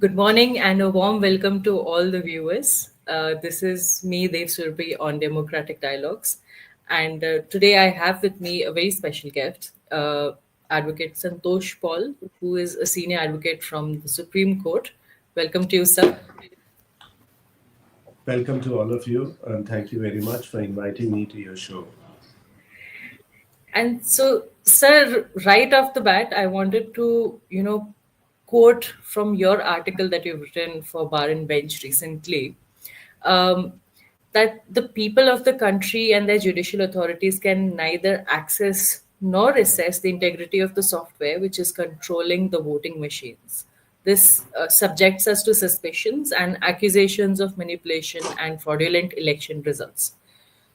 Good morning and a warm welcome to all the viewers. This is me, Dev Surbi, on Democratic Dialogues. And today I have with me a very special guest, Advocate Santosh Paul, who is a senior advocate from the Supreme Court. Welcome to you, sir. Welcome to all of you, and thank you very much for inviting me to your show. And so, sir, right off the bat, I wanted to, quote from your article that you've written for Bar and Bench recently, um, that the people of the country and their judicial authorities can neither access nor assess the integrity of the software which is controlling the voting machines. This subjects us to suspicions and accusations of manipulation and fraudulent election results.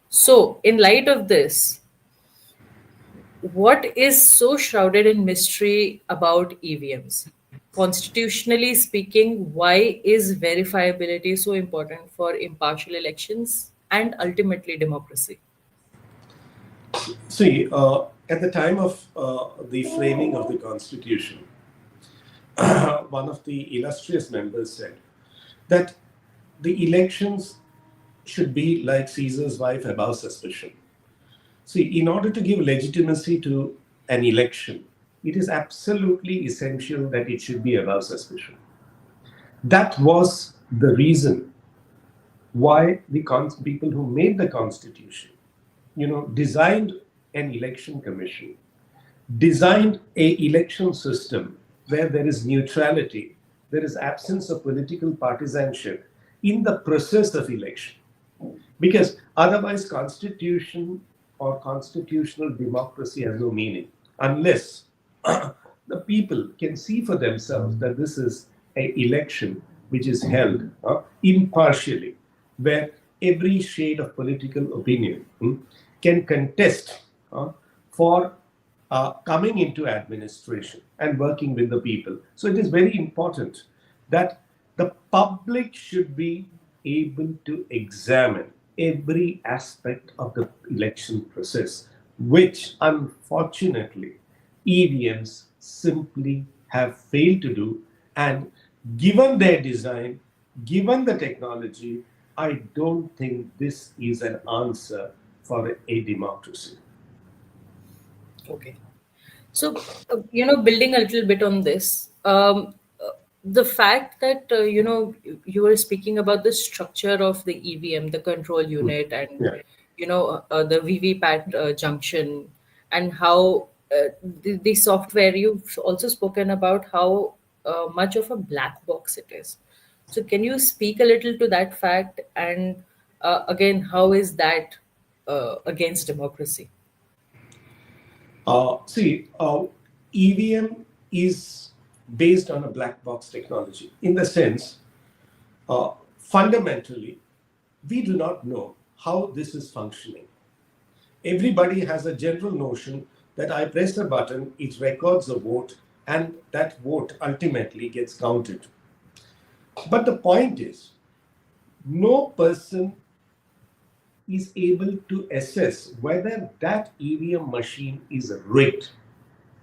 So, in light of this, what is so shrouded in mystery about EVMs? Constitutionally speaking, why is verifiability so important for impartial elections and ultimately democracy? See, at the time of the framing of the Constitution, one of the illustrious members said that the elections should be like Caesar's wife above suspicion. See, in order to give legitimacy to an election, it is absolutely essential that it should be above suspicion. That was the reason why the people who made the Constitution, designed an election commission, designed a election system where there is neutrality, there is absence of political partisanship in the process of election. Because otherwise, constitution or constitutional democracy has no meaning unless the people can see for themselves that this is an election which is held impartially, where every shade of political opinion can contest for coming into administration and working with the people. So it is very important that the public should be able to examine every aspect of the election process, which unfortunately EVMs simply have failed to do. And given their design, given the technology, I don't think this is an answer for a democracy. Okay. So, building a little bit on this, the fact that, you were speaking about the structure of the EVM, the control unit, and, Yeah. the VVPAT junction, and how the software, you've also spoken about how much of a black box it is. So, can you speak a little to that fact? And again, how is that against democracy? See, EVM is based on a black box technology in the sense, fundamentally, we do not know how this is functioning. Everybody has a general notion that I press a button, it records a vote, and that vote ultimately gets counted. But the point is, no person is able to assess whether that EVM machine is rigged,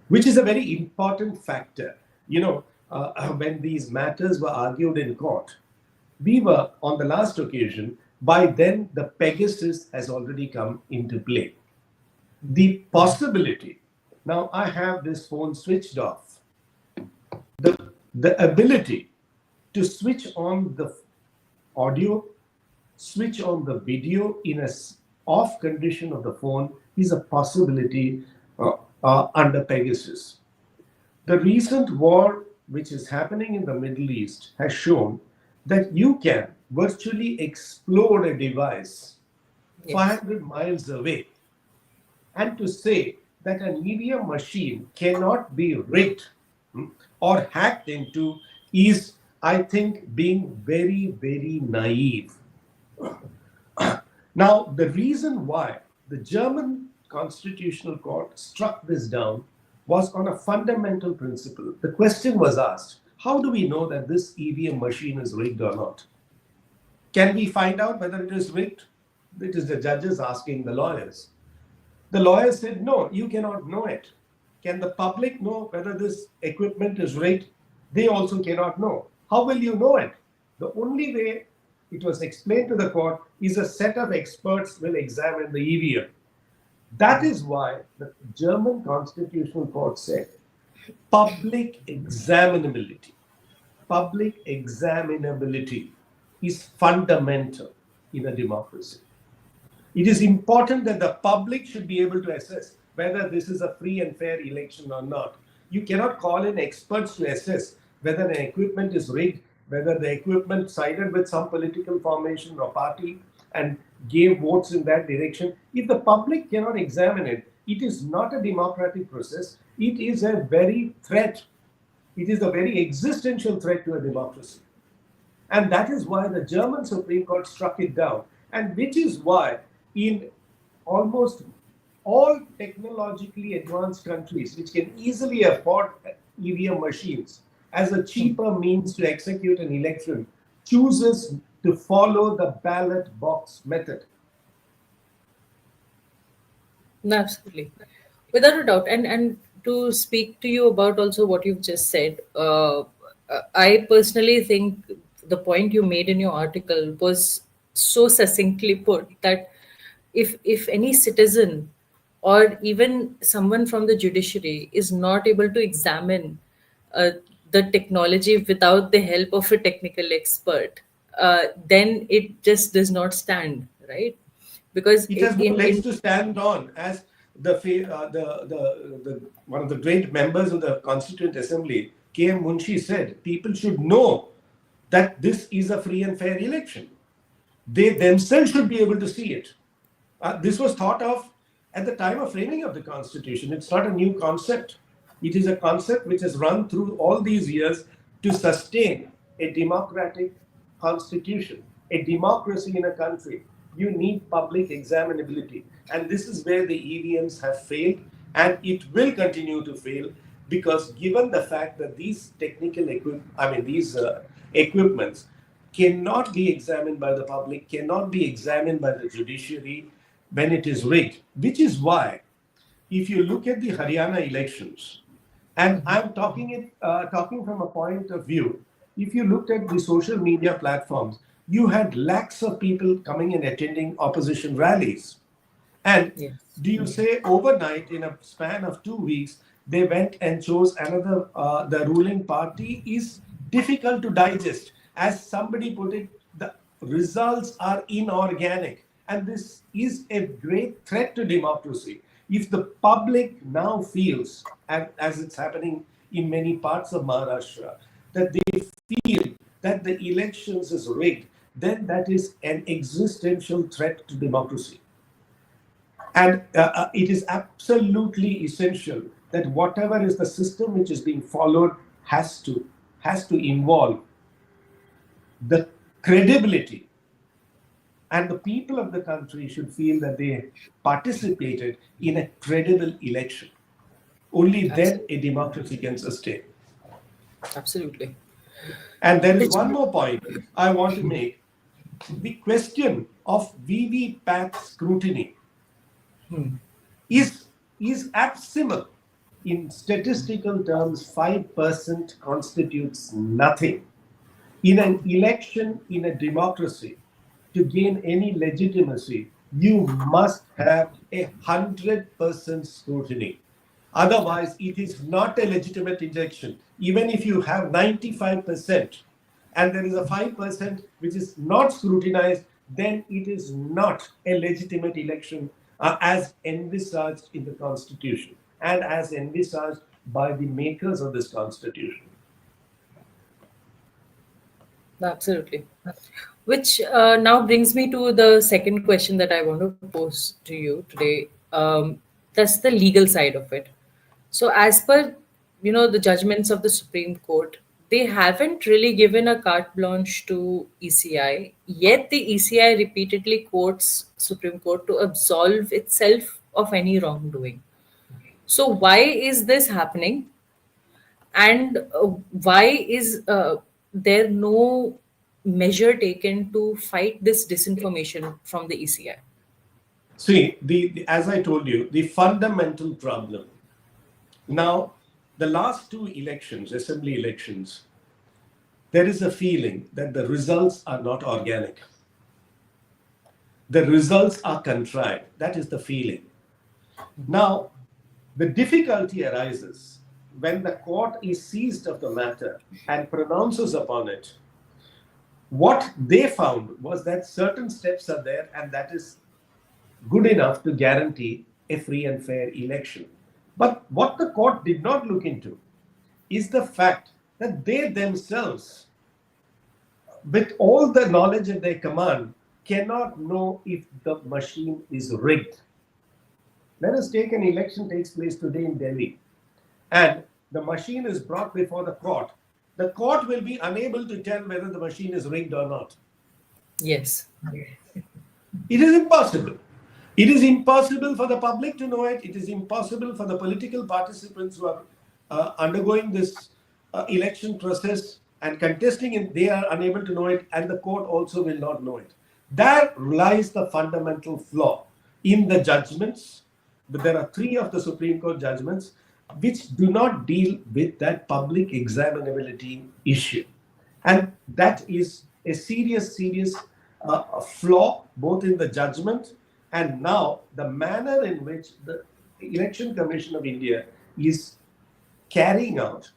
which is a very important factor. When these matters were argued in court, we were on the last occasion, by then the Pegasus has already come into play. The possibility, now I have this phone switched off, the ability to switch on the audio, switch on the video in a off condition of the phone is a possibility under Pegasus. The recent war which is happening in the Middle East has shown that you can virtually explode a device Yes. 500 miles away. And to say that an EVM machine cannot be rigged or hacked into is, I think, being very, very naive. Now, the reason why the German Constitutional Court struck this down was on a fundamental principle. The question was asked, how do we know that this EVM machine is rigged or not? Can we find out whether it is rigged? It is the judges asking the lawyers. The lawyers said, no, you cannot know it. Can the public know whether this equipment is rigged? They also cannot know. How will you know it? The only way it was explained to the court is a set of experts will examine the EVM. That is why the German Constitutional Court said public examinability. Public examinability is fundamental in a democracy. It is important that the public should be able to assess whether this is a free and fair election or not. You cannot call in experts to assess whether the equipment is rigged, whether the equipment sided with some political formation or party and gave votes in that direction. If the public cannot examine it, it is not a democratic process. It is a very threat. It is a very existential threat to a democracy. And that is why the German Supreme Court struck it down. And which is why, in almost all technologically advanced countries, which can easily afford EVM machines as a cheaper means to execute an election, chooses to follow the ballot box method. No, absolutely, without a doubt. And to speak to you about also what you've just said, I personally think the point you made in your article was so succinctly put that if any citizen or even someone from the judiciary is not able to examine uh, the technology without the help of a technical expert, then it just does not stand, right? Because It has no legs in to stand on, as the one of the great members of the Constituent Assembly, K.M. Munshi, said, people should know that this is a free and fair election. They themselves should be able to see it. This was thought of at the time of framing of the Constitution. It's not a new concept. It is a concept which has run through all these years to sustain a democratic constitution, a democracy in a country. You need public examinability. And this is where the EVMs have failed, and it will continue to fail because, given the fact that these these equipments cannot be examined by the public, cannot be examined by the judiciary when it is rigged. Which is why, if you look at the Haryana elections, and I'm talking from a point of view, if you looked at the social media platforms, you had lakhs of people coming and attending opposition rallies. And yes. do you say overnight, in a span of 2 weeks, they went and chose another, the ruling party is difficult to digest. As somebody put it, the results are inorganic. And this is a great threat to democracy. If the public now feels, as it's happening in many parts of Maharashtra, that they feel that the elections is rigged, then that is an existential threat to democracy. And it is absolutely essential that whatever is the system which is being followed has to involve the credibility, and the people of the country should feel that they participated in a credible election. Only then Absolutely. a democracy can sustain. Absolutely. And there is Which, one more point I want to make. The question of VVPAT scrutiny is, is abysmal. In statistical terms, 5% constitutes nothing. In an election, in a democracy, to gain any legitimacy, you must have 100% scrutiny. Otherwise, it is not a legitimate election. Even if you have 95% and there is a 5% which is not scrutinized, then it is not a legitimate election as envisaged in the Constitution and as envisaged by the makers of this Constitution. absolutely. Which now brings me to the second question that I want to pose to you today. That's the legal side of it. So, as per the judgments of the Supreme Court, they haven't really given a carte blanche to ECI. Yet the ECI repeatedly quotes Supreme Court to absolve itself of any wrongdoing. So, why is this happening? And why is there no measure taken to fight this disinformation from the ECI? See, as I told you, the fundamental problem. Now, the last two elections, assembly elections, there is a feeling that the results are not organic. The results are contrived. That is the feeling. Now, the difficulty arises when the court is seized of the matter and pronounces upon it. What they found was that certain steps are there, and that is good enough to guarantee a free and fair election. But what the court did not look into is the fact that they themselves, with all the knowledge at their command, cannot know if the machine is rigged. Let us take an election takes place today in Delhi, and the machine is brought before the court. The court will be unable to tell whether the machine is rigged or not. Yes. It is impossible. It is impossible for the public to know it. It is impossible for the political participants who are undergoing this election process and contesting it. They are unable to know it, and the court also will not know it. There lies the fundamental flaw in the judgments. But there are three of the Supreme Court judgments which do not deal with that public examinability issue. And that is a serious flaw both in the judgment and now the manner in which the Election Commission of India is carrying out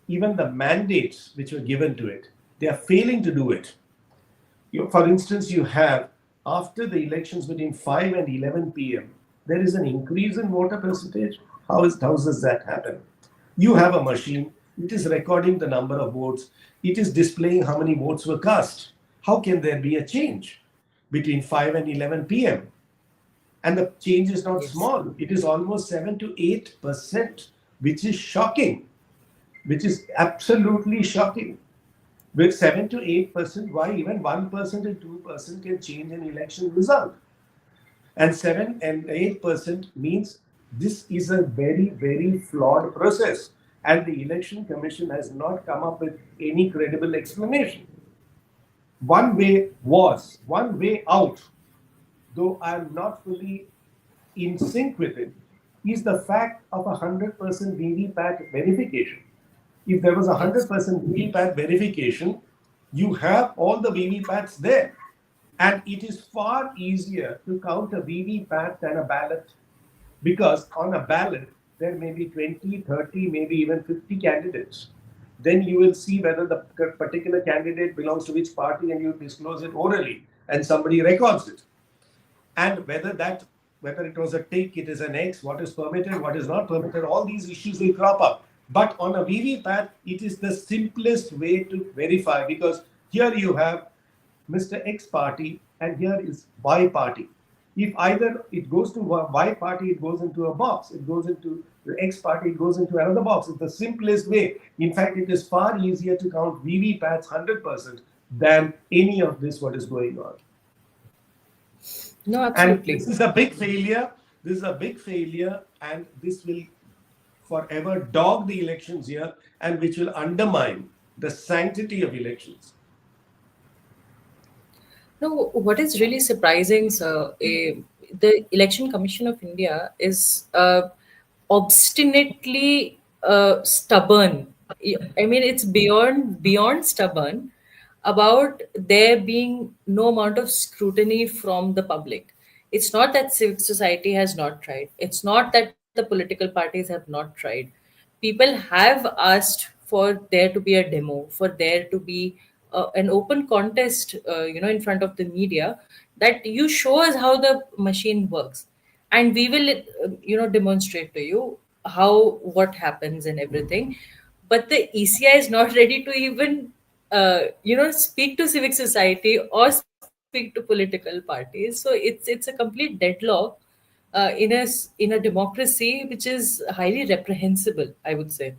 even the mandates which were given to it. They are failing to do it. For instance, you have after the elections between 5 and 11 p.m., there is an increase in voter percentage. How does that happen? You have a machine, it is recording the number of votes, it is displaying how many votes were cast. How can there be a change between 5 and 11 p.m.? And the change is not Yes. small, it is almost 7 to 8%, which is shocking, which is absolutely shocking. With 7 to 8%, why even 1% and 2% can change an election result? And 7 and 8% means this is a very flawed process. And the Election Commission has not come up with any credible explanation. One way out, though I am not fully in sync with it, is the fact of 100% VVPAT verification. If there was Yes. 100% VVPAT verification, you have all the VVPATs there. And it is far easier to count a VVPAT than a ballot because on a ballot, there may be 20, 30, maybe even 50 candidates. Then you will see whether the particular candidate belongs to which party and you disclose it orally and somebody records it. And whether it was a tick, it is an X, what is permitted, what is not permitted, all these issues will crop up. But on a VVPAT, it is the simplest way to verify because here you have Mr. X party and here is Y party. If either it goes to Y party, it goes into a box. It goes into the X party, it goes into another box. It's the simplest way. In fact, it is far easier to count VVPATs 100% than any of this what is going on. No, And absolutely. this is a big failure. This is a big failure, and this will forever dog the elections here, and which will undermine the sanctity of elections. No, what is really surprising, sir, the Election Commission of India is obstinately stubborn. I mean, it's beyond stubborn about there being no amount of scrutiny from the public. It's not that civic society has not tried. It's not that the political parties have not tried. People have asked for there to be a demo, for there to be an open contest, in front of the media, that you show us how the machine works, and we will, demonstrate to you how what happens and everything. But the ECI is not ready to even, speak to civic society or speak to political parties. So it's a complete deadlock in a democracy, which is highly reprehensible, I would say.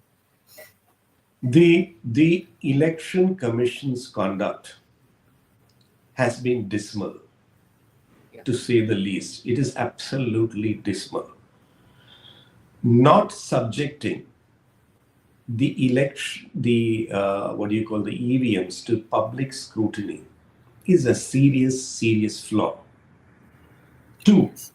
The election commission's conduct has been dismal, Yeah. to say the least. It is absolutely dismal. Not subjecting the election, the what do you call the EVMs to public scrutiny is a serious flaw. Two, Yes.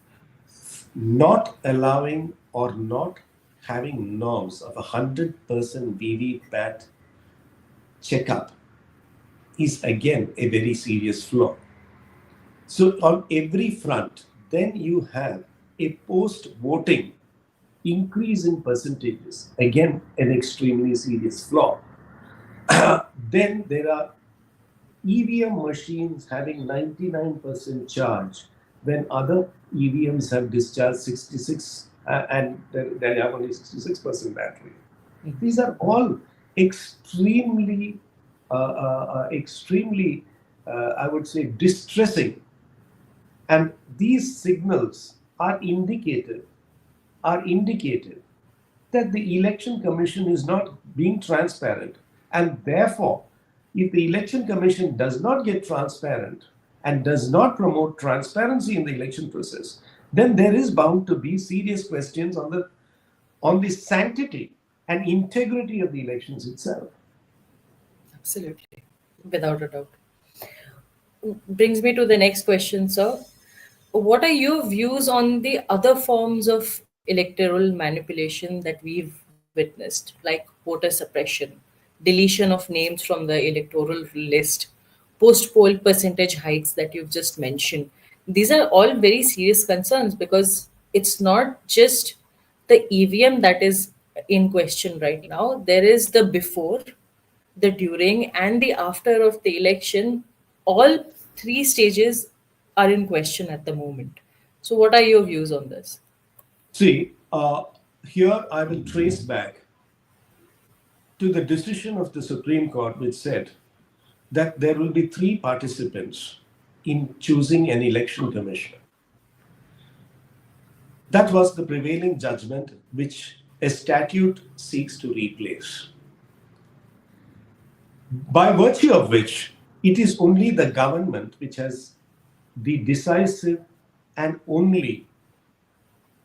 not allowing or not having norms of 100% VVPAT checkup is again a very serious flaw. So, on every front, then you have a post voting increase in percentages, again, an extremely serious flaw. Then there are EVM machines having 99% charge when other EVMs have discharged 66 and they have only 66% battery. These are all extremely, I would say, distressing. And these signals are indicative that the election commission is not being transparent. And therefore, if the election commission does not get transparent and does not promote transparency in the election process, then there is bound to be serious questions on the sanctity and integrity of the elections itself. Absolutely, without a doubt. Brings me to the next question, sir. What are your views on the other forms of electoral manipulation that we've witnessed, like voter suppression, deletion of names from the electoral list, post poll percentage hikes that you've just mentioned? These are all very serious concerns because it's not just the EVM that is in question right now. There is the before, the during, and the after of the election. All three stages are in question at the moment. So, what are your views on this? See, here I will trace back to the decision of the Supreme Court, which said that there will be three participants in choosing an election commissioner. That was the prevailing judgment which a statute seeks to replace, by virtue of which it is only the government which has the decisive and only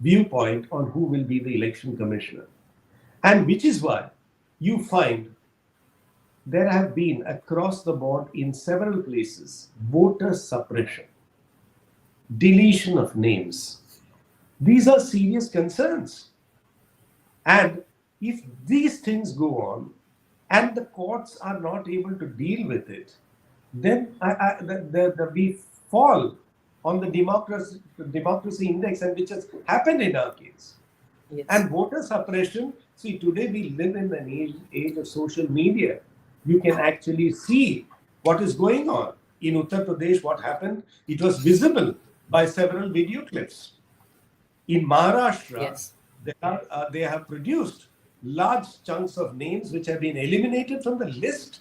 viewpoint on who will be the election commissioner. And which is why you find there have been across the board in several places voter suppression, deletion of names. These are serious concerns. And if these things go on and the courts are not able to deal with it, then we fall on the democracy index, and which has happened in our case. Yes. And voter suppression, see, today we live in an age of social media. You can actually see what is going on. In Uttar Pradesh, what happened, it was visible by several video clips. In Maharashtra, Yes. they have produced large chunks of names which have been eliminated from the list.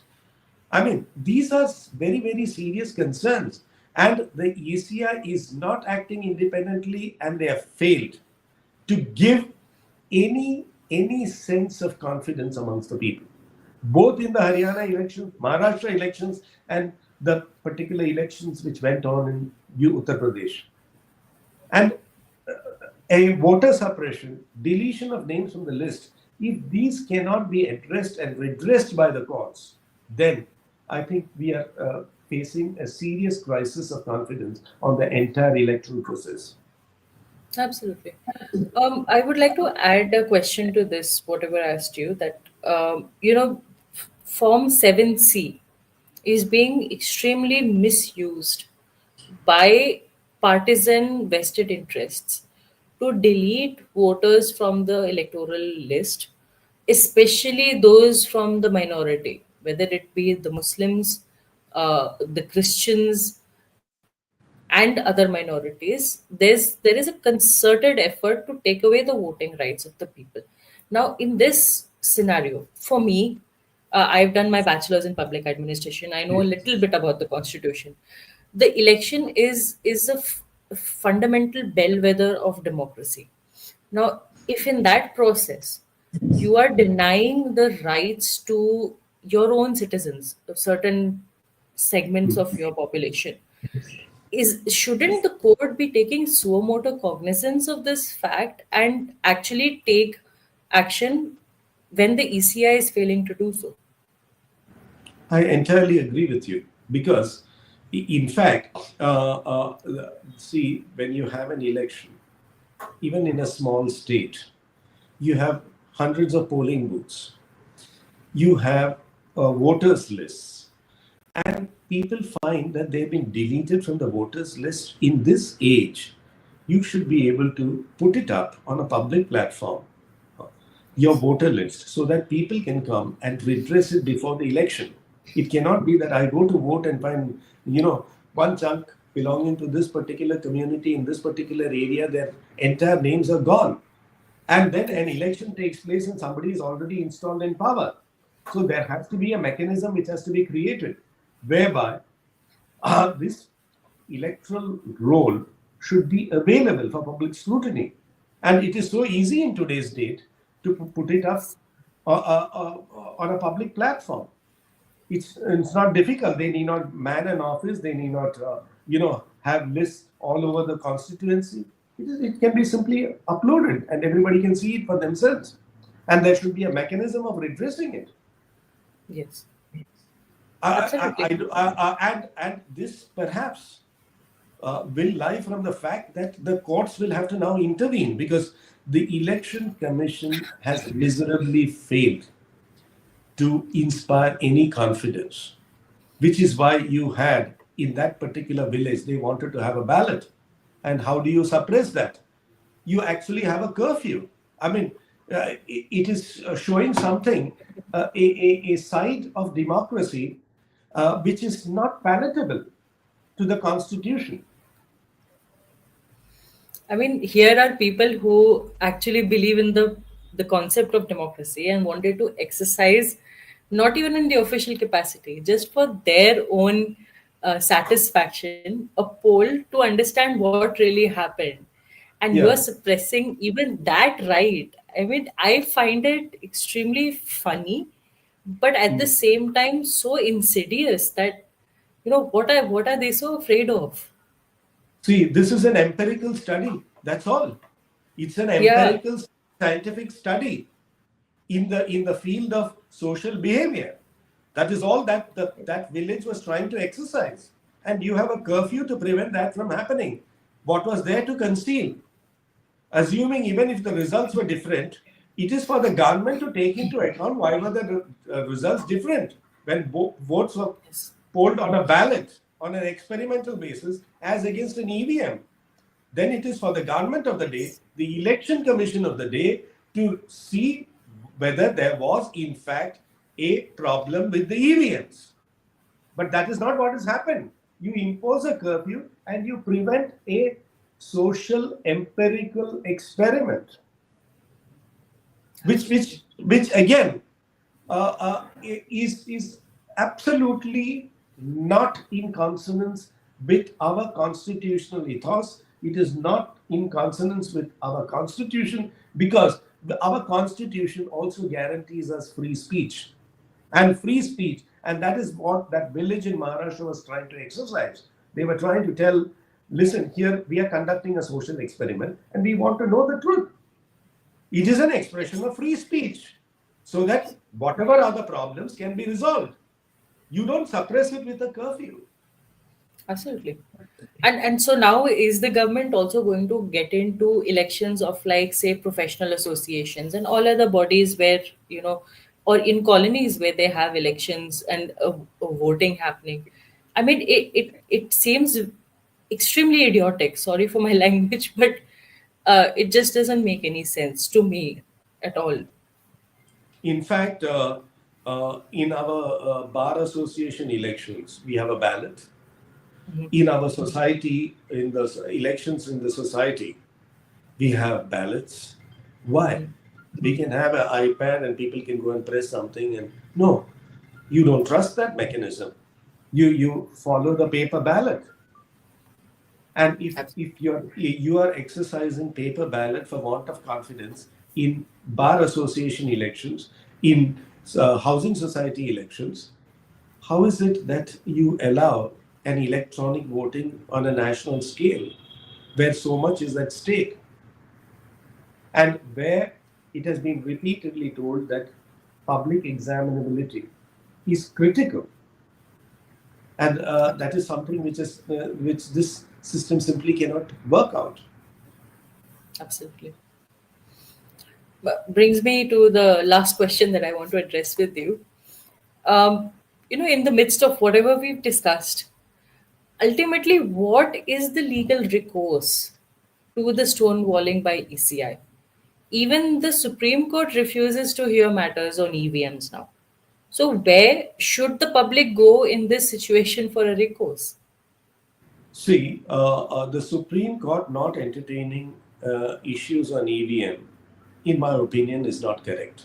I mean, these are very, very serious concerns. And the ECI is not acting independently, and they have failed to give any sense of confidence amongst the people, both in the Haryana elections, Maharashtra elections, and the particular elections which went on in Uttar Pradesh. And a voter suppression, deletion of names from the list, if these cannot be addressed and redressed by the courts, then I think we are facing a serious crisis of confidence on the entire electoral process. Absolutely. I would like to add a question to this, whatever I asked you, that, Form 7C is being extremely misused by partisan vested interests to delete voters from the electoral list, especially those from the minority, whether it be the Muslims, the Christians, and other minorities. There is a concerted effort to take away the voting rights of the people. Now, in this scenario, for me, I've done my bachelor's in public administration. I know a little bit about the constitution. The election is a fundamental bellwether of democracy. Now, if in that process you are denying the rights to your own citizens, certain segments of your population, is shouldn't the court be taking suo moto cognizance of this fact and actually take action when the ECI is failing to do so? I entirely agree with you because, in fact, see, when you have an election, even in a small state, you have hundreds of polling booths. You have voters lists, and people find that they've been deleted from the voters list in this age, you should be able to put it up on a public platform, uh, your voter list, so that people can come and redress it before the election. It cannot be that I go to vote and find, one chunk belonging to this particular community in this particular area, their entire names are gone. And then an election takes place and somebody is already installed in power. So there has to be a mechanism which has to be created whereby this electoral roll should be available for public scrutiny. And it is so easy in today's date to put it up on a public platform. It's not difficult. They need not man an office. They need not have lists all over the constituency. It can be simply uploaded and everybody can see it for themselves. And there should be a mechanism of redressing it. Yes, I absolutely. do, and this perhaps will lie from the fact that the courts will have to now intervene because the election commission has miserably failed to inspire any confidence, which is why you had in that particular village, they wanted to have a ballot. And how do you suppress that? You actually have a curfew. I mean, it is showing something, a side of democracy which is not palatable to the constitution. I mean, here are people who actually believe in the concept of democracy and wanted to exercise, not even in the official capacity, just for their own satisfaction, a poll to understand what really happened. And you are Yeah. suppressing even that right. I mean, I find it extremely funny, but at the Hmm. same time so insidious that what are they so afraid of? See, this is an empirical study. That's all. It's an Yeah. empirical scientific study in the field of social behavior. That is all that that village was trying to exercise. And you have a curfew to prevent that from happening. What was there to conceal? Assuming even if the results were different, it is for the government to take into account why were the results different when votes were Yes. polled on a ballot on an experimental basis as against an EVM. Then it is for the government of the day, the election commission of the day, to see whether there was in fact a problem with the EVMs. But that is not what has happened. You impose a curfew and you prevent a social empirical experiment, which Absolutely. which again is absolutely not in consonance with our constitutional ethos. It is not in consonance with our constitution because our constitution also guarantees us free speech and free speech. And that is what that village in Maharashtra was trying to exercise. They were trying to tell, listen, here we are conducting a social experiment and we want to know the truth. It is an expression Yes. of free speech so that whatever other problems can be resolved. You don't suppress it with a curfew. Absolutely. And so now is the government also going to get into elections of, like, say, professional associations and all other bodies where, or in colonies where they have elections and voting happening? I mean, it seems extremely idiotic. Sorry for my language, but it just doesn't make any sense to me at all. In fact, in our bar association elections, we have a ballot. In our society, in the elections in the society, we have ballots. Why? We can have an iPad and people can go and press something and no, you don't trust that mechanism. You follow the paper ballot. And if you are exercising paper ballot for want of confidence in bar association elections, in housing society elections, how is it that you allow an electronic voting on a national scale where so much is at stake and where it has been repeatedly told that public examinability is critical, and that is something which this system simply cannot work out. Absolutely. But brings me to the last question that I want to address with you. um, in the midst of whatever we've discussed, ultimately, what is the legal recourse to the stonewalling by ECI? Even the Supreme Court refuses to hear matters on EVMs now. So, where should the public go in this situation for a recourse? See, the Supreme Court not entertaining issues on EVM, in my opinion, is not correct.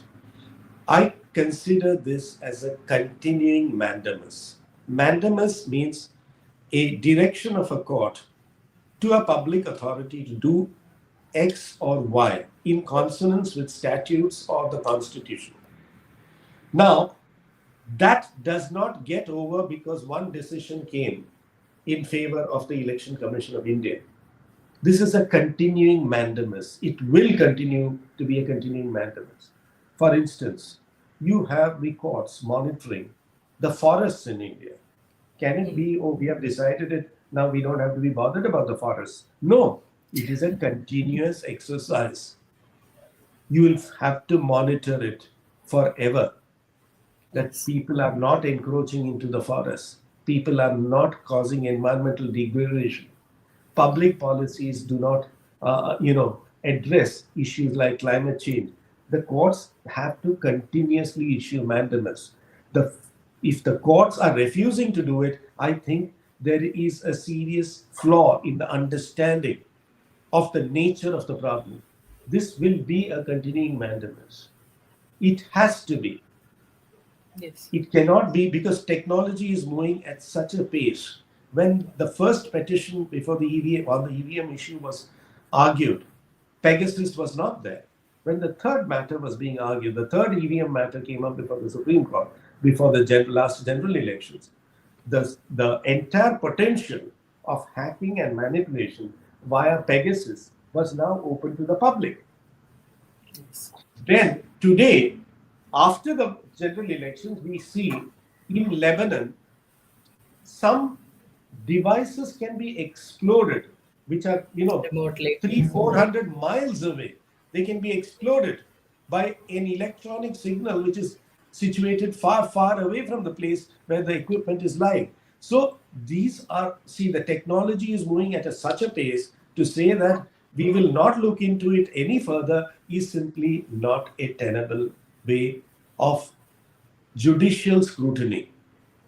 I consider this as a continuing mandamus. Mandamus means a direction of a court to a public authority to do X or Y in consonance with statutes or the Constitution. Now, that does not get over because one decision came in favor of the Election Commission of India. This is a continuing mandamus. It will continue to be a continuing mandamus. For instance, you have the courts monitoring the forests in India. Can it be, oh, we have decided it, now we don't have to be bothered about the forests? No, it is a continuous exercise. You will have to monitor it forever, that Yes. people are not encroaching into the forest, people are not causing environmental degradation, public policies do not, address issues like climate change. The courts have to continuously issue mandamus. The If the courts are refusing to do it, I think there is a serious flaw in the understanding of the nature of the problem. This will be a continuing mandamus. It has to be. Yes. It cannot be because technology is moving at such a pace. When the first petition before the EVM on the EVM issue was argued, Pegasus was not there. When the third matter was being argued, the third EVM matter came up before the Supreme Court, before the last general elections. The entire potential of hacking and manipulation via Pegasus was now open to the public. Yes. Then today, after the general elections, we see in Lebanon some devices can be exploded, which are Remotely. 300-400 miles away. They can be exploded by an electronic signal which is situated far, far away from the place where the equipment is lying. So these are, see, the technology is moving at such a pace to say that we will not look into it any further is simply not a tenable way of judicial scrutiny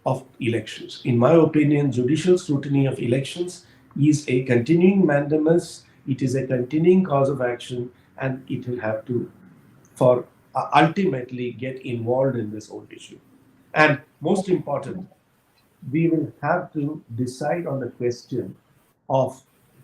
of elections. In my opinion, judicial scrutiny of elections is a continuing mandamus, it is a continuing cause of action, and it will have to, for ultimately get involved in this whole issue. And most important, we will have to decide on the question of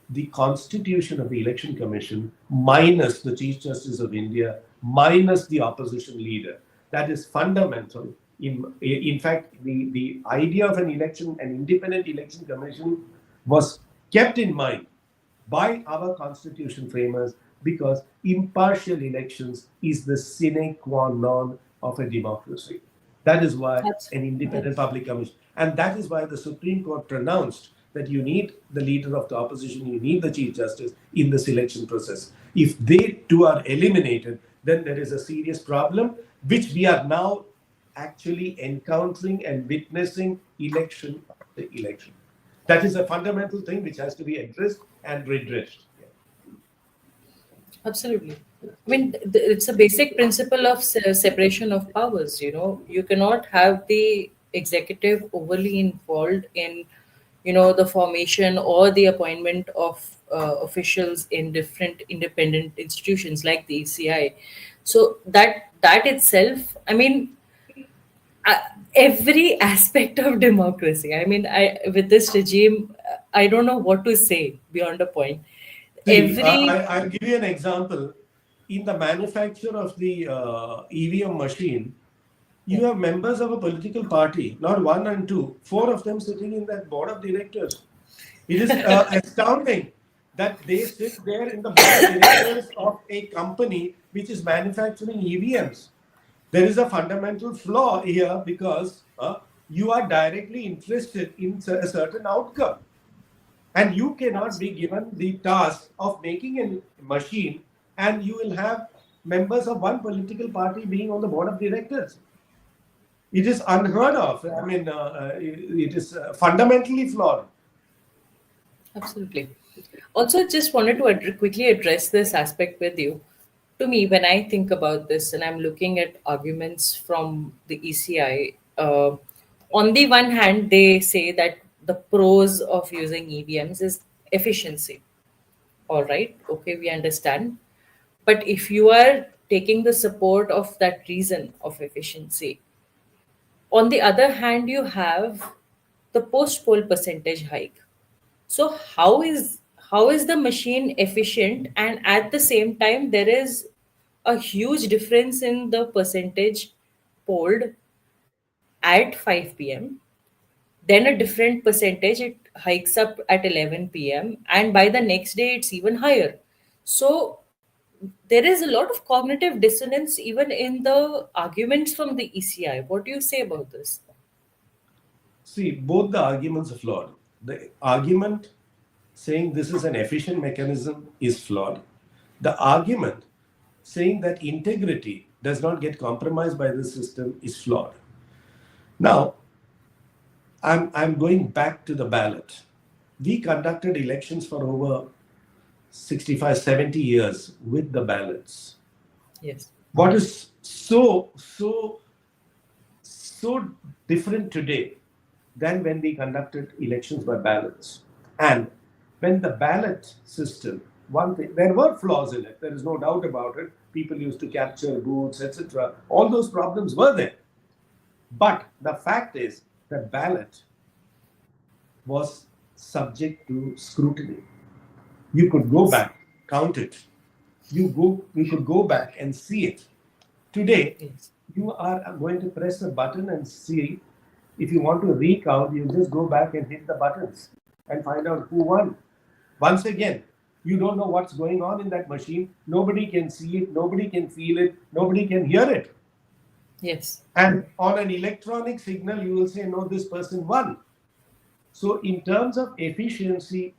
the constitution of the election commission minus the chief justice of India minus the opposition leader. That is fundamental. In fact, the idea of an independent election commission was kept in mind by our constitution framers because impartial elections is the sine qua non of a democracy. That is why an Absolutely. independent public commission, and that is why the Supreme Court pronounced that you need the leader of the opposition, you need the chief justice in the selection process. If they two are eliminated, then there is a serious problem, which we are now actually encountering and witnessing election after election. That is a fundamental thing which has to be addressed and redressed. Absolutely. I mean, it's a basic principle of separation of powers. You cannot have the executive overly involved in, the formation or the appointment of officials in different independent institutions like the ECI. So that itself, I mean, uh, every aspect of democracy. I mean, I with this regime, I don't know what to say beyond a point. See, Every I'll give you an example. In the manufacture of the EVM machine, yeah. you have members of a political party, not one and two, four of them sitting in that board of directors. It is astounding that they sit there in the board of directors of a company which is manufacturing EVMs. There is a fundamental flaw here because you are directly interested in a certain outcome. And you cannot be given the task of making a machine and you will have members of one political party being on the board of directors. It is unheard of. I mean, it is fundamentally flawed. Absolutely. Also, just wanted to quickly address this aspect with you. To me, when I think about this and I'm looking at arguments from the ECI, on the one hand, they say that the pros of using EVMs is efficiency. All right, okay, we understand. But if you are taking the support of that reason of efficiency, on the other hand, you have the post poll percentage hike. So how is the machine efficient, and at the same time there is a huge difference in the percentage polled at 5 p.m. Then a different percentage it hikes up at 11 p.m. and by the next day it's even higher. So there is a lot of cognitive dissonance even in the arguments from the ECI. What do you say about this? See, both the arguments are flawed. The argument saying this is an efficient mechanism is flawed. The argument saying that integrity does not get compromised by this system is flawed. Now, I'm going back to the ballot. We conducted elections for over 65, 70 years with the ballots. Yes. What is so different today than when we conducted elections by ballots? And when the ballot system, one thing, there were flaws in it, there is no doubt about it. People used to capture votes, etc. All those problems were there. But the fact is, the ballot was subject to scrutiny. You could go back, count it. You could go back and see it. Today, Yes. you are going to press a button and see. If you want to recount, you just go back and hit the buttons and find out who won. Once again, you don't know what's going on in that machine. Nobody can see it, nobody can feel it, nobody can hear it. Yes. And on an electronic signal, you will say, no, this person won. So, in terms of efficiency,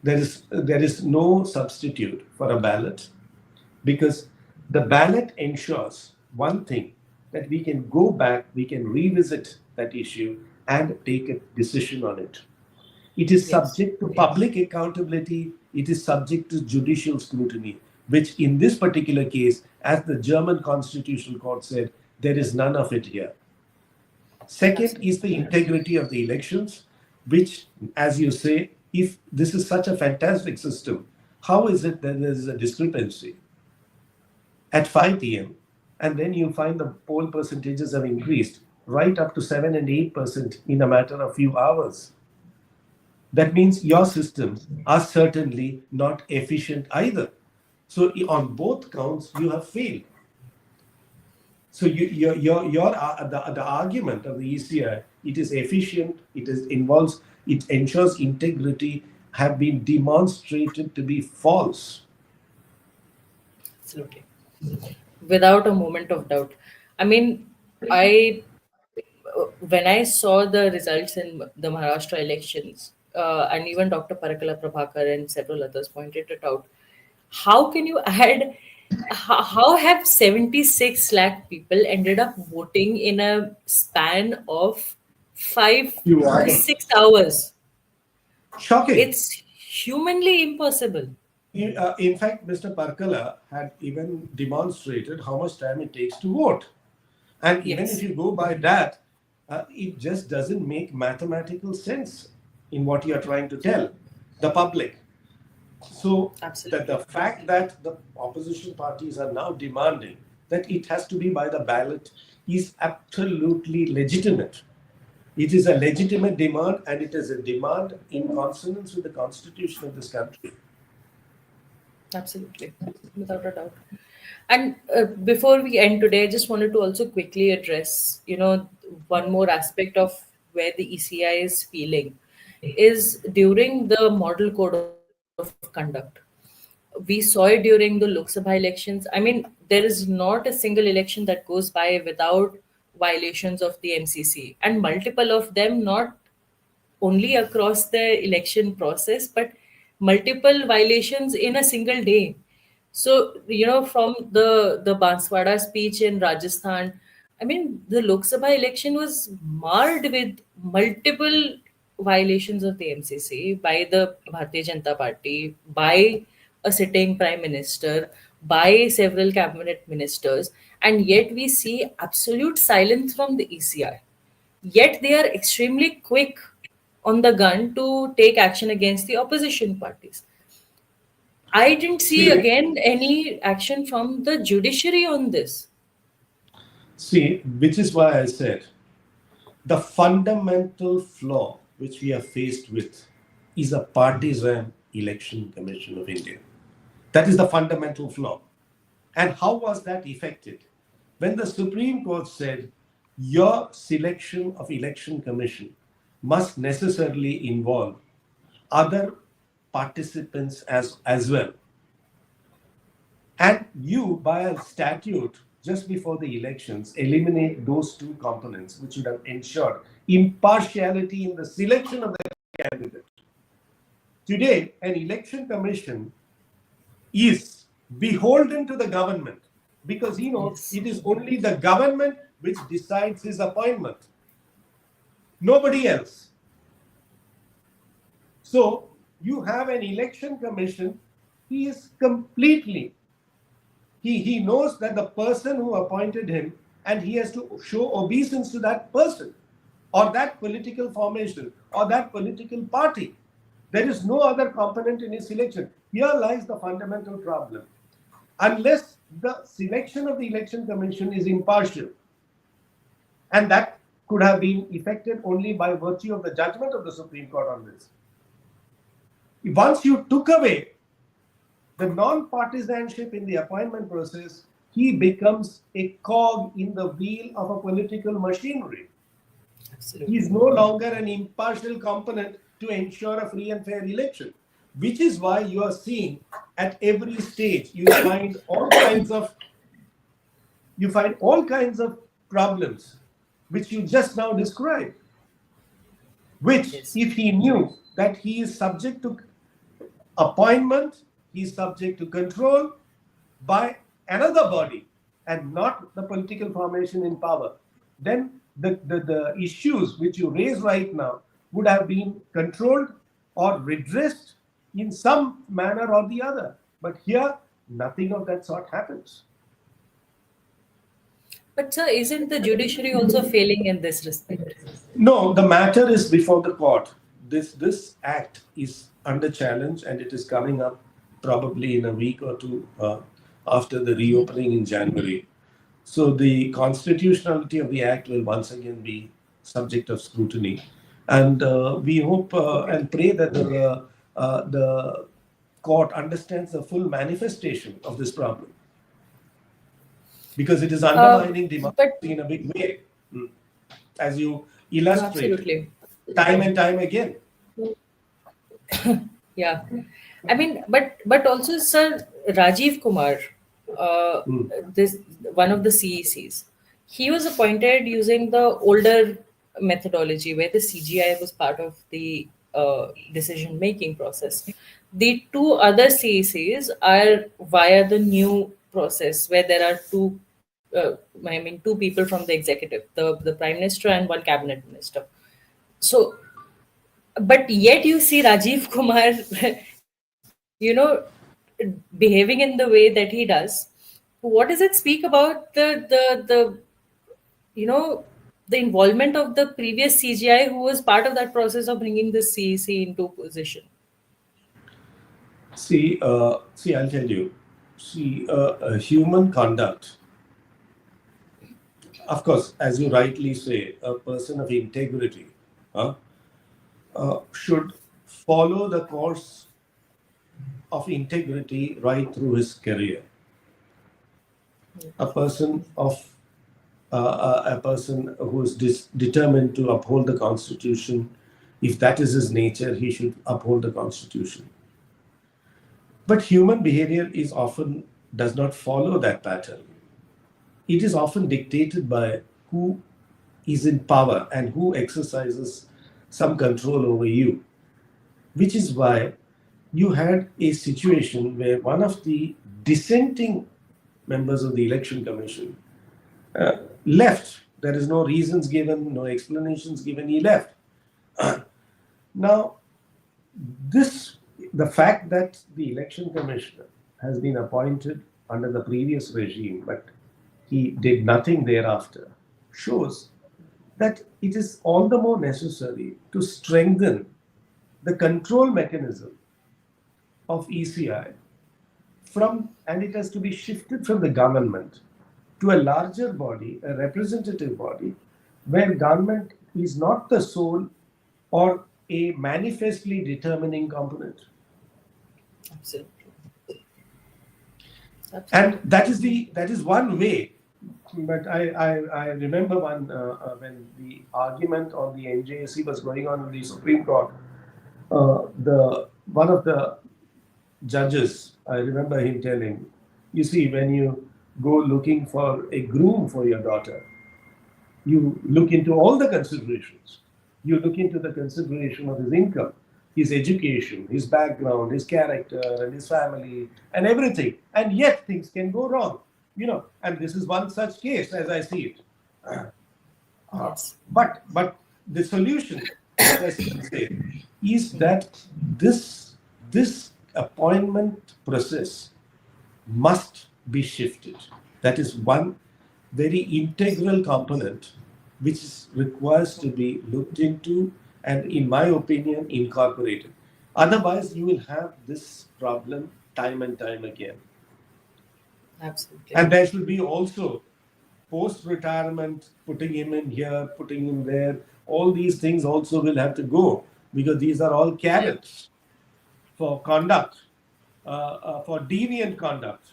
there is no substitute for a ballot, because the ballot ensures one thing, that we can go back, we can revisit that issue and take a decision on it. It is Yes. subject to public accountability, it is subject to judicial scrutiny, which in this particular case, as the German Constitutional Court said, there is none of it here. Second is Absolutely. the integrity of the elections, which, as you say, if this is such a fantastic system, how is it that there is a discrepancy at 5 p.m. and then you find the poll percentages have increased right up to 7 and 8% in a matter of few hours? That means your systems are certainly not efficient either. So on both counts, you have failed. So the argument of the ECI, it is efficient, it ensures integrity, have been demonstrated to be false. Absolutely. Without a moment of doubt. I mean, I when I saw the results in the Maharashtra elections, and even Dr. Parakala Prabhakar and several others pointed it out. How can you add? How have 76 lakh people ended up voting in a span of five You to are 6 hours? shocking. It's humanly impossible. In fact, Mr. Parkala had even demonstrated how much time it takes to vote. And even if Yes, you go by that, it just doesn't make mathematical sense in what you're trying to tell the public. So that the absolutely. fact that the opposition parties are now demanding that it has to be by the ballot is absolutely legitimate. It is a legitimate demand, and it is a demand in consonance with the constitution of this country. Absolutely, without a doubt. And before we end today, I just wanted to also quickly address, one more aspect of where the ECI is feeling is during the model code of conduct. We saw it during the Lok Sabha elections. I mean, there is not a single election that goes by without violations of the MCC, and multiple of them, not only across the election process, but multiple violations in a single day. So, from the Banswada speech in Rajasthan, I mean, the Lok Sabha election was marred with multiple violations of the MCC by the Bharatiya Janata Party, by a sitting prime minister, by several cabinet ministers, and yet we see absolute silence from the ECI. Yet they are extremely quick on the gun to take action against the opposition parties. I didn't see See, again any action from the judiciary on this. see, which is why I said the fundamental flaw which we are faced with is a partisan election commission of India. That is the fundamental flaw. And how was that effected? When the Supreme Court said your selection of election commission must necessarily involve other participants as well. And you, by a statute, just before the elections, eliminate those two components, which would have ensured impartiality in the selection of the candidate. Today, an election commission is beholden to the government because he knows Yes. it is only the government which decides his appointment, nobody else. So you have an election commission, he is completely, he knows that the person who appointed him and he has to show obeisance to that person or that political formation or that political party. There is no other component in his selection. Here lies the fundamental problem. Unless the selection of the election commission is impartial, and that could have been effected only by virtue of the judgment of the Supreme Court on this. Once you took away the non-partisanship in the appointment process, he becomes a cog in the wheel of a political machinery. He is Absolutely. no longer an impartial component to ensure a free and fair election, which is why you are seeing at every stage you find all kinds of problems which you just now described, which Yes. if he knew that he is subject to appointment, he is subject to control by another body and not the political formation in power, then the issues which you raise right now would have been controlled or redressed in some manner or the other. But here, nothing of that sort happens. But sir, isn't the judiciary also failing in this respect? No, the matter is before the court. This act is under challenge, and it is coming up probably in a week or two after the reopening in January. So the constitutionality of the act will once again be subject of scrutiny, and we hope and pray that the court understands the full manifestation of this problem because it is undermining But democracy in a big way, as you illustrated absolutely. time and time again. Yeah, I mean, but also, sir, Rajiv Kumar, uh, Mm. this one of the CECs, he was appointed using the older methodology where the CGI was part of the decision making process. The two other CECs are via the new process where there are two. I mean, two people from the executive, the prime minister and one cabinet minister. So, but yet you see Rajiv Kumar, behaving in the way that he does. What does it speak about the you know the involvement of the previous CGI who was part of that process of bringing the CEC into position? See, I'll tell you. See, human conduct, of course, as you rightly say, a person of integrity huh, should follow the course of integrity right through his career. A person of a person who is determined to uphold the Constitution, if that is his nature, he should uphold the Constitution. But human behavior is often does not follow that pattern. It is often dictated by who is in power and who exercises some control over you, which is why you had a situation where one of the dissenting members of the election commission left. There is no reasons given, no explanations given. He left. Now, this the fact that the election commissioner has been appointed under the previous regime, but he did nothing thereafter, shows that it is all the more necessary to strengthen the control mechanism of ECI from, and it has to be shifted from the government to a larger body, a representative body, where government is not the sole or a manifestly determining component. Absolutely. And Absolutely. that is one way. But I remember when the argument on the NJSC was going on in the Supreme Court, the one of the judges, I remember him telling, you see, when you go looking for a groom for your daughter, you look into all the considerations. You look into the consideration of his income, his education, his background, his character, and his family, and everything. And yet things can go wrong, And this is one such case, as I see it. Yes. But the solution, as I still say, is that this appointment process must be shifted. That is one very integral component which requires to be looked into and, in my opinion, incorporated. Otherwise, you will have this problem time and time again. Absolutely. And there should be also post-retirement, putting him in here, putting him there. All these things also will have to go because these are all carrots for conduct, for deviant conduct.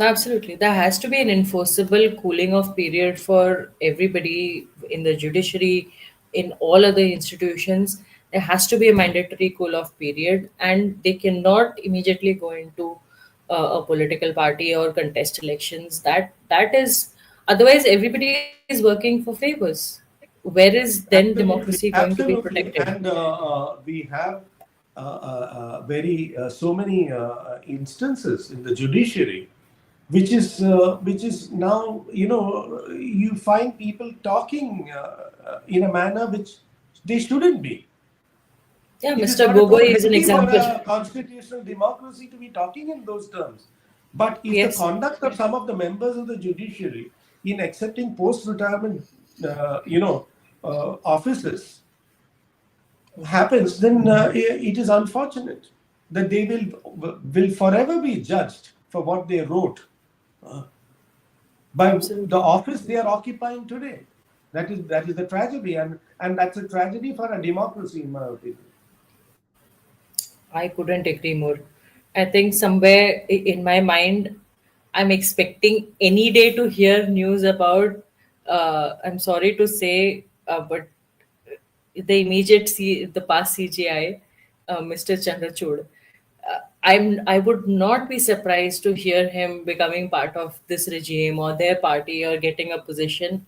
Absolutely. There has to be an enforceable cooling off period for everybody in the judiciary, in all other institutions. There has to be a mandatory cool off period, and they cannot immediately go into a political party or contest elections. That is, otherwise everybody is working for favors. Where is then democracy Absolutely, going to be absolutely, protected? and we have very so many instances in the judiciary, which is now you find people talking in a manner which they shouldn't be. Yeah, It is Mr. not at all Gogoi is an healthy for example. a constitutional democracy to be talking in those terms. But if the Yes. conduct of some of the members of the judiciary in accepting post-retirement, offices happens, then it is unfortunate that they will forever be judged for what they wrote by the Absolutely. office they are occupying today. That is the tragedy, and that's a tragedy for a democracy, in my opinion. I couldn't agree more. I think somewhere in my mind, I'm expecting any day to hear news about. I'm sorry to say, but the past CGI, Mr. Chandrachud. I would not be surprised to hear him becoming part of this regime or their party or getting a position.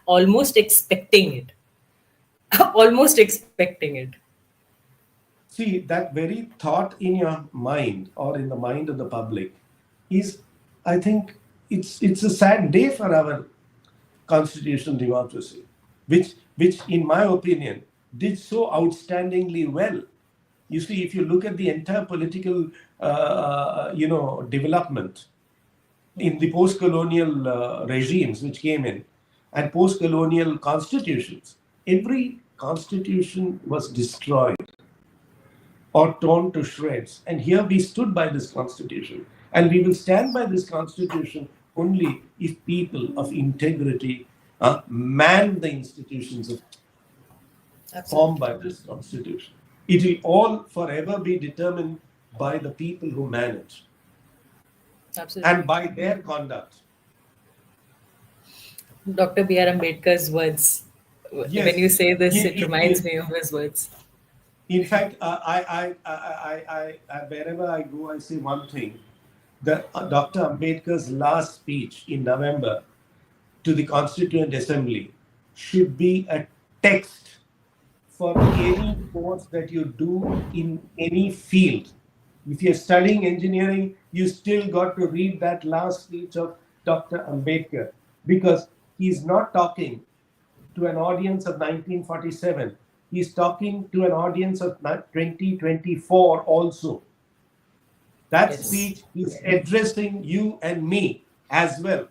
Almost expecting it. Almost expecting it. See, that very thought in your mind or in the mind of the public is, I think, it's a sad day for our constitutional democracy, which in my opinion did so outstandingly well. You see, if you look at the entire political development in the post-colonial regimes which came in and post-colonial constitutions, every constitution was destroyed or torn to shreds. And here we stood by this constitution. And we will stand by this constitution only if people of integrity man the institutions formed Absolutely. by this constitution. It will all forever be determined by the people who manage and Absolutely. by their conduct. Dr. B.R. Ambedkar's words. When Yes, you say this, it reminds he me of his words. in fact, wherever I go, I say one thing. Dr. Ambedkar's last speech in November to the Constituent Assembly should be a text for any course that you do in any field. If you're studying engineering, you still got to read that last speech of Dr. Ambedkar. because he's not talking to an audience of 1947. He's talking to an audience of 2024 also. That Yes, speech is addressing you and me as well.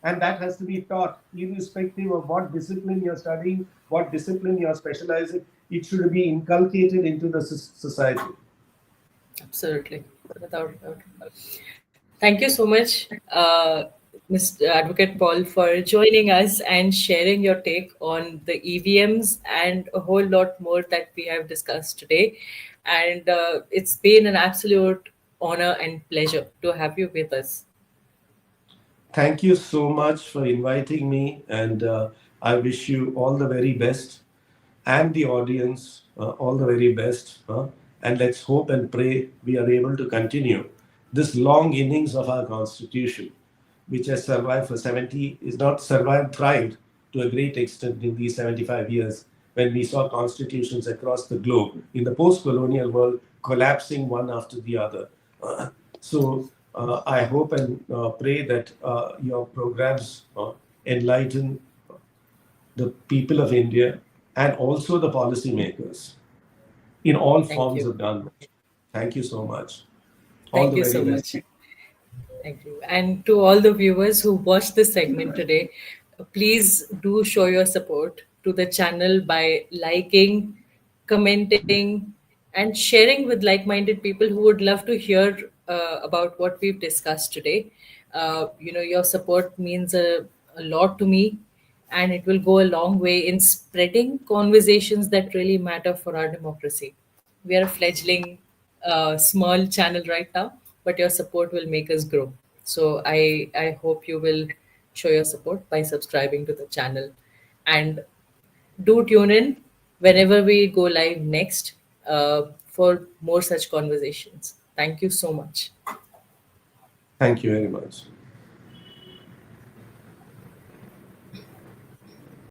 And that has to be taught, irrespective of what discipline you're studying, what discipline you're specializing. It should be inculcated into the society. absolutely. Without a doubt. Thank you so much, Mr. Advocate Paul, for joining us and sharing your take on the EVMs and a whole lot more that we have discussed today. And it's been an absolute honor and pleasure to have you with us. Thank you so much for inviting me, and I wish you all the very best, and the audience all the very best. And let's hope and pray we are able to continue this long innings of our Constitution, which has survived for 70, is not survived, thrived to a great extent in these 75 years when we saw constitutions across the globe in the post colonial world collapsing one after the other. So I hope and pray that your programs enlighten the people of India and also the policymakers in all Thank forms you. of government. Thank you so much. All Thank the you very so best. much. Thank you. And to all the viewers who watched this segment today, please do show your support to the channel by liking, commenting, and sharing with like minded people who would love to hear about what we've discussed today. Your support means a lot to me, and it will go a long way in spreading conversations that really matter for our democracy. We are a fledgling, small channel right now, but your support will make us grow. So I hope you will show your support by subscribing to the channel, and do tune in whenever we go live next for more such conversations. Thank you so much. Thank you very much.